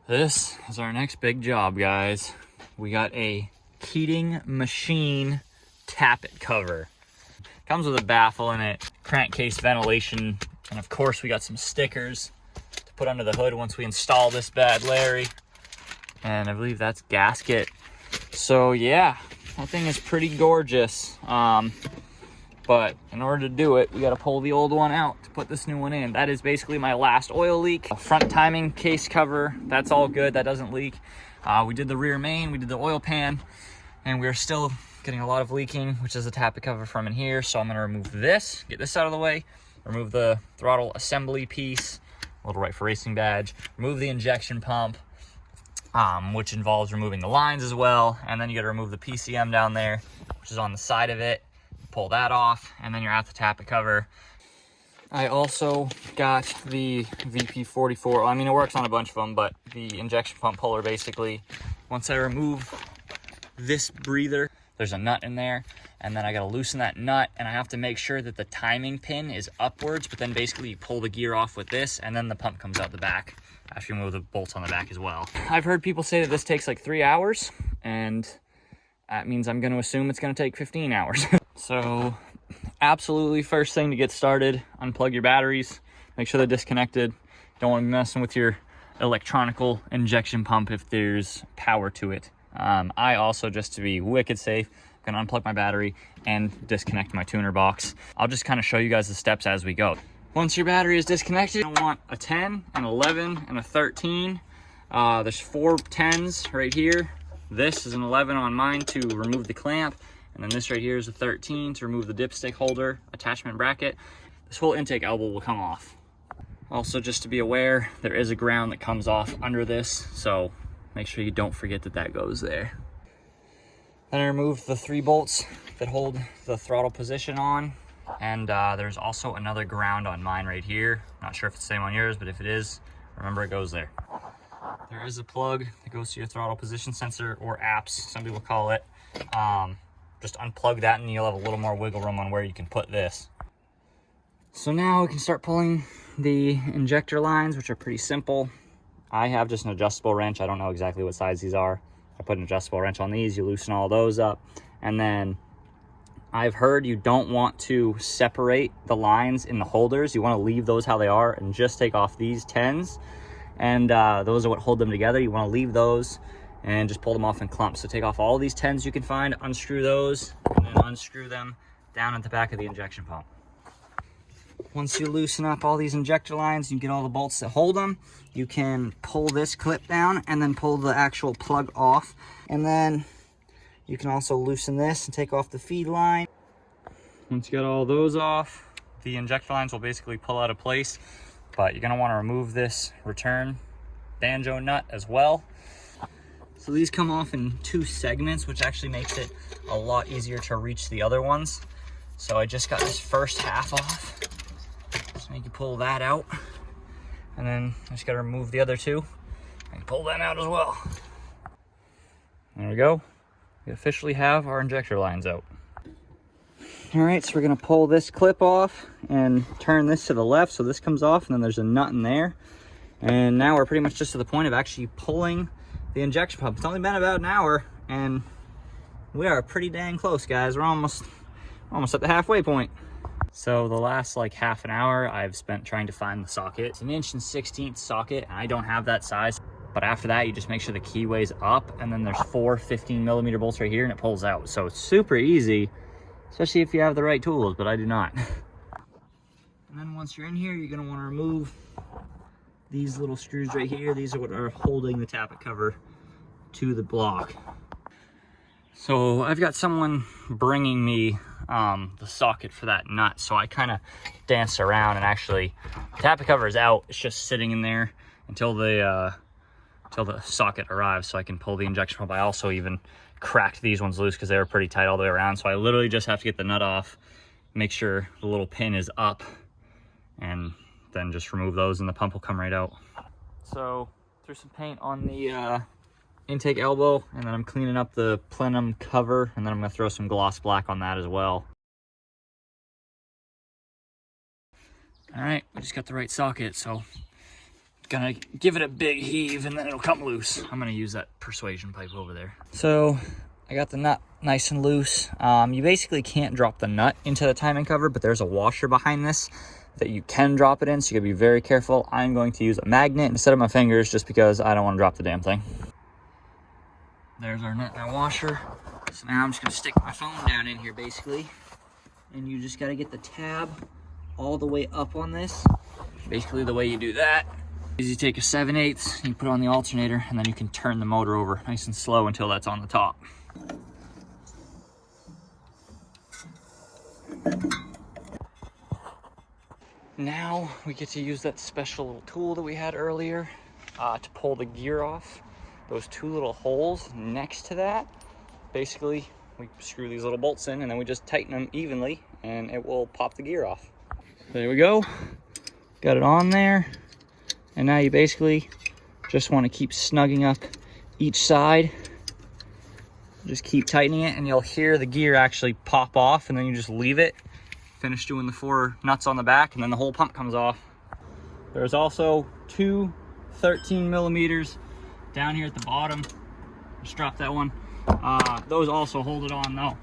This is our next big job, guys. We got a Keating machine tappet cover. Comes with a baffle in it, crankcase ventilation, and of course we got some stickers to put under the hood once we install this bad Larry. And I believe that's gasket. So yeah, that thing is pretty gorgeous. But in order to do it, we got to pull the old one out to put this new one in. That is basically my last oil leak. A front timing case cover, that's all good, that doesn't leak. We did the rear main, we did the oil pan, and we're still getting a lot of leaking, which is the tappet cover from in here. So I'm gonna remove this, get this out of the way, remove the throttle assembly piece, little right for racing badge, remove the injection pump, which involves removing the lines as well. And then you gotta remove the PCM down there, which is on the side of it. Pull that off, and then you're at the tappet cover. I also got the VP44. I mean, it works on a bunch of them, but the injection pump puller, basically, once I remove this breather, there's a nut in there, and then I gotta loosen that nut, and I have to make sure that the timing pin is upwards, but then basically you pull the gear off with this, and then the pump comes out the back after you move the bolts on the back as well. I've heard people say that this takes like 3 hours, and that means I'm gonna assume it's gonna take 15 hours. So absolutely first thing to get started, unplug your batteries, make sure they're disconnected. Don't want to be messing with your electronical injection pump if there's power to it. I also, just to be wicked safe, I'm gonna unplug my battery and disconnect my tuner box. I'll just kind of show you guys the steps as we go. Once your battery is disconnected, I want a 10, an 11, and a 13. There's 4 10s right here. This is an 11 on mine to remove the clamp. And then this right here is a 13 to remove the dipstick holder attachment bracket. This whole intake elbow will come off. Also, just to be aware, there is a ground that comes off under this, so make sure you don't forget that that goes there. Then I removed the 3 bolts that hold the throttle position on. And there's also another ground on mine right here. Not sure if it's the same on yours, but if it is, remember it goes there. There is a plug that goes to your throttle position sensor, or apps, some people call it. Just unplug that and you'll have a little more wiggle room on where you can put this. So now we can start pulling the injector lines, which are pretty simple. I have just an adjustable wrench. I don't know exactly what size these are. I put an adjustable wrench on these, you loosen all those up. And then I've heard you don't want to separate the lines in the holders. You want to leave those how they are and just take off these 10s. And those are what hold them together. You want to leave those and just pull them off in clumps. So take off all these 10s you can find, unscrew those, and then unscrew them down at the back of the injection pump. Once you loosen up all these injector lines, you get all the bolts that hold them, you can pull this clip down and then pull the actual plug off. And then you can also loosen this and take off the feed line. Once you got all those off, the injector lines will basically pull out of place, but you're gonna wanna remove this return banjo nut as well. So these come off in 2 segments, which actually makes it a lot easier to reach the other ones. So I just got this first half off. Just make you pull that out. And then I just gotta remove the other 2. I can pull them out as well. There we go. We officially have our injector lines out. All right, so we're gonna pull this clip off and turn this to the left so this comes off, and then there's a nut in there. And now we're pretty much just to the point of actually pulling the injection pump. It's only been about an hour, and we are pretty dang close, guys. We're almost at the halfway point. So the last like half an hour I've spent trying to find the socket. It's an 1/16" socket, and I don't have that size. But after that, you just make sure the keyway's up, and then there's 4 15mm bolts right here, and it pulls out. So it's super easy, especially if you have the right tools, but I do not. And then once you're in here, you're gonna wanna remove these little screws right here. These are what are holding the tappet cover to the block. So I've got someone bringing me the socket for that nut, so I kind of danced around, and actually the tappet cover is out. It's just sitting in there until the socket arrives, so I can pull the injection pump. I also even cracked these ones loose because they were pretty tight all the way around, so I literally just have to get the nut off, make sure the little pin is up, and then just remove those and the pump will come right out. So threw some paint on the intake elbow, and then I'm cleaning up the plenum cover, and then I'm gonna throw some gloss black on that as well. All right, we just got the right socket, so Gonna give it a big heave and then it'll come loose. I'm gonna use that persuasion pipe over there. So I got the nut nice and loose. You basically can't drop the nut into the timing cover, but there's a washer behind this that you can drop it in, so you gotta be very careful. I'm going to use a magnet instead of my fingers just because I don't want to drop the damn thing. There's our nut and our washer. So now I'm just gonna stick my phone down in here basically, and you just gotta get the tab all the way up on this. Basically the way you do that is you take a 7/8, you put it on the alternator, and then you can turn the motor over nice and slow until that's on the top. Now we get to use that special little tool that we had earlier to pull the gear off. Those two little holes next to that, basically we screw these little bolts in and then we just tighten them evenly and it will pop the gear off. There we go, got it on there. And now you basically just want to keep snugging up each side. Just keep tightening it and you'll hear the gear actually pop off, and then you just leave it. Finish doing the 4 nuts on the back and then the whole pump comes off. There's also 2 13mm down here at the bottom. Just drop that one. Those also hold it on though.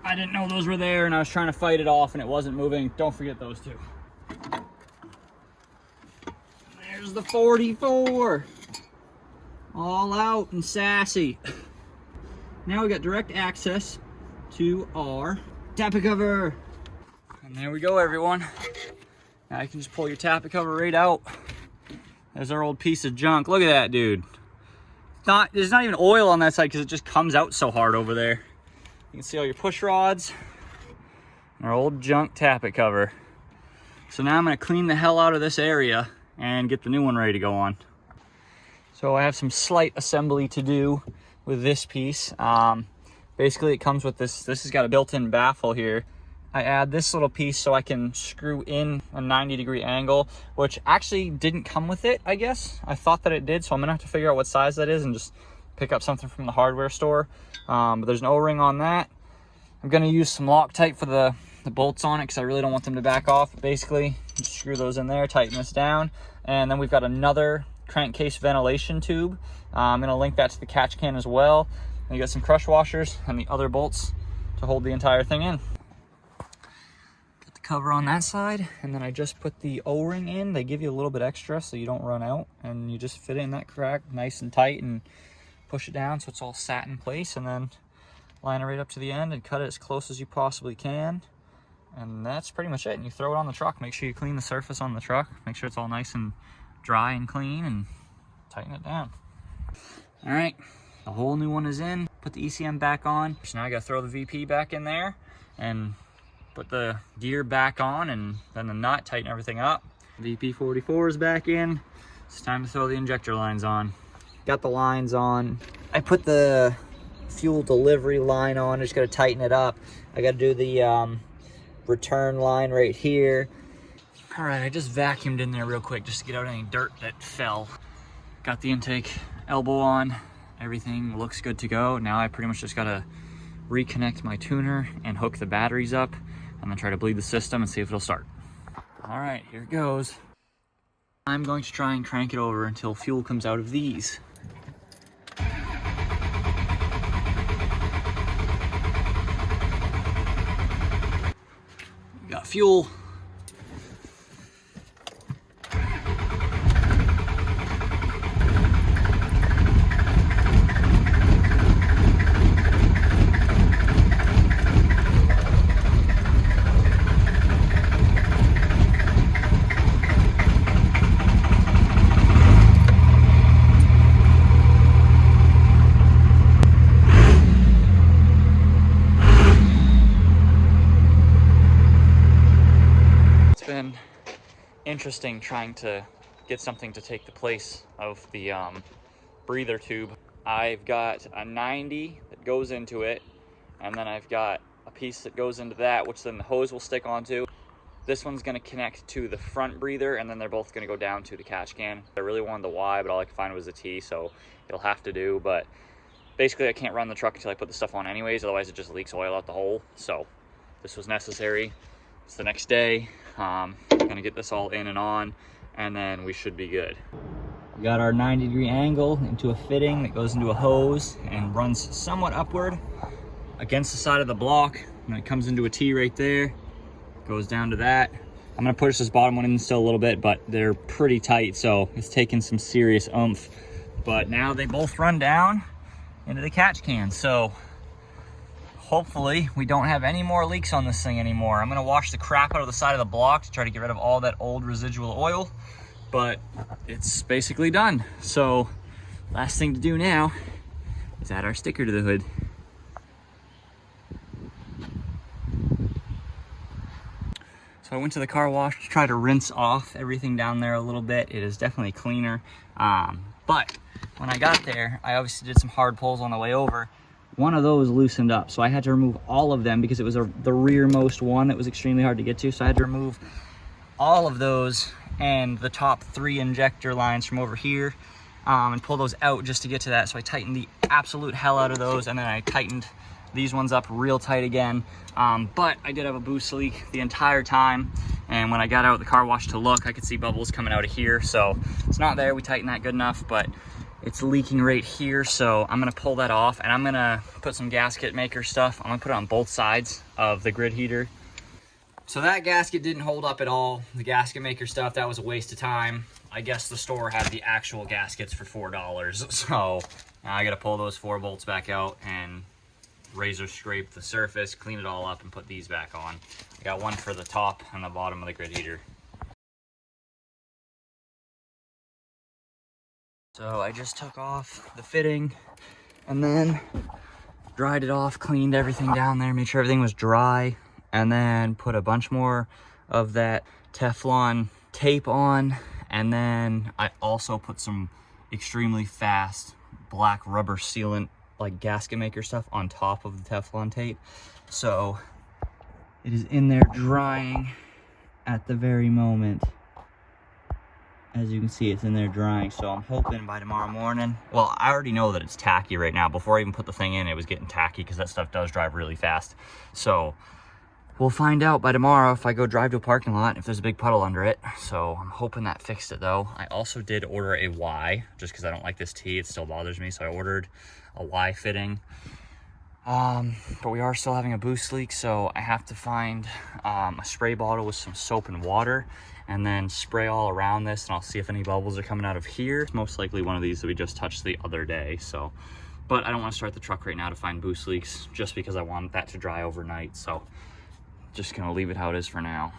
I didn't know those were there and I was trying to fight it off and it wasn't moving. Don't forget those two. There's the 44. All out and sassy. Now we got direct access to our tappet cover. And there we go, everyone. Now you can just pull your tappet cover right out. There's our old piece of junk. Look at that, dude. There's not even oil on that side because it just comes out so hard over there. You can see all your push rods. And our old junk tappet cover. So now I'm gonna clean the hell out of this area and get the new one ready to go on. So I have some slight assembly to do with this piece. Basically it comes with this has got a built-in baffle here. I add this little piece so I can screw in a 90-degree angle, which actually didn't come with it, I guess. I thought that it did, so I'm gonna have to figure out what size that is and just pick up something from the hardware store. But there's an O-ring on that. I'm gonna use some Loctite for the bolts on it because I really don't want them to back off. But basically, just screw those in there, tighten this down, and then we've got another crankcase ventilation tube. I'm gonna link that to the catch can as well. And you got some crush washers and the other bolts to hold the entire thing in. Got the cover on that side, and then I just put the O-ring in. They give you a little bit extra so you don't run out, and you just fit it in that crack nice and tight and push it down so it's all sat in place, and then line it right up to the end and cut it as close as you possibly can. And that's pretty much it. And you throw it on the truck. Make sure you clean the surface on the truck. Make sure it's all nice and dry and clean, and tighten it down. All right, the whole new one is in. Put the ECM back on. So now I gotta throw the VP back in there and put the gear back on, and then the nut, tighten everything up. VP 44 is back in. It's time to throw the injector lines on. Got the lines on. I put the fuel delivery line on. I just gotta tighten it up. I gotta do the return line right here. All right, I just vacuumed in there real quick just to get out any dirt that fell. Got the intake elbow on. Everything looks good to go. Now I pretty much just gotta reconnect my tuner and hook the batteries up and then try to bleed the system and see if it'll start. All right, here it goes. I'm going to try and crank it over until fuel comes out of these. Got fuel. Been interesting trying to get something to take the place of the breather tube. I've got a 90 that goes into it, and then I've got a piece that goes into that, which then the hose will stick onto. This one's going to connect to the front breather, and then they're both going to go down to the catch can. I really wanted the Y, but all I could find was a T, so it'll have to do. But basically I can't run the truck until I put the stuff on anyways, otherwise it just leaks oil out the hole. So this was necessary. It's the next day. Gonna get this all in and on, and then we should be good. We got our 90-degree angle into a fitting that goes into a hose and runs somewhat upward against the side of the block, and it comes into a T right there, goes down to that. I'm gonna push this bottom one in still a little bit, but they're pretty tight, so it's taking some serious oomph. But now they both run down into the catch can, so hopefully we don't have any more leaks on this thing anymore. I'm gonna wash the crap out of the side of the block to try to get rid of all that old residual oil, but it's basically done. So last thing to do now is add our sticker to the hood. So I went to the car wash to try to rinse off everything down there a little bit. It is definitely cleaner. But when I got there, I obviously did some hard pulls on the way over. One of those loosened up, so I had to remove all of them because it was the rearmost one that was extremely hard to get to. So I had to remove all of those and the top 3 injector lines from over here and pull those out just to get to that. So I tightened the absolute hell out of those, and then I tightened these ones up real tight again. But I did have a boost leak the entire time, and when I got out the car wash to look, I could see bubbles coming out of here. So it's not there, we tightened that good enough, but it's leaking right here. So I'm gonna pull that off, and I'm gonna put some gasket maker stuff. I'm gonna put it on both sides of the grid heater. So that gasket didn't hold up at all. The gasket maker stuff, that was a waste of time. I guess the store had the actual gaskets for $4. So now I gotta pull those 4 bolts back out and razor scrape the surface, clean it all up, and put these back on. I got one for the top and the bottom of the grid heater. So I just took off the fitting and then dried it off, cleaned everything down there, made sure everything was dry, and then put a bunch more of that Teflon tape on. And then I also put some extremely fast black rubber sealant, like gasket maker stuff, on top of the Teflon tape. So it is in there drying at the very moment. As you can see, it's in there drying. So I'm hoping by tomorrow morning, well, I already know that it's tacky right now. Before I even put the thing in, it was getting tacky because that stuff does dry really fast. So we'll find out by tomorrow if I go drive to a parking lot, if there's a big puddle under it. So I'm hoping that fixed it though. I also did order a Y, just because I don't like this T, it still bothers me. So I ordered a Y fitting. But we are still having a boost leak, so I have to find a spray bottle with some soap and water, and then spray all around this, and I'll see if any bubbles are coming out of here. It's most likely one of these that we just touched the other day. So, but I don't want to start the truck right now to find boost leaks, just because I want that to dry overnight. So just gonna leave it how it is for now.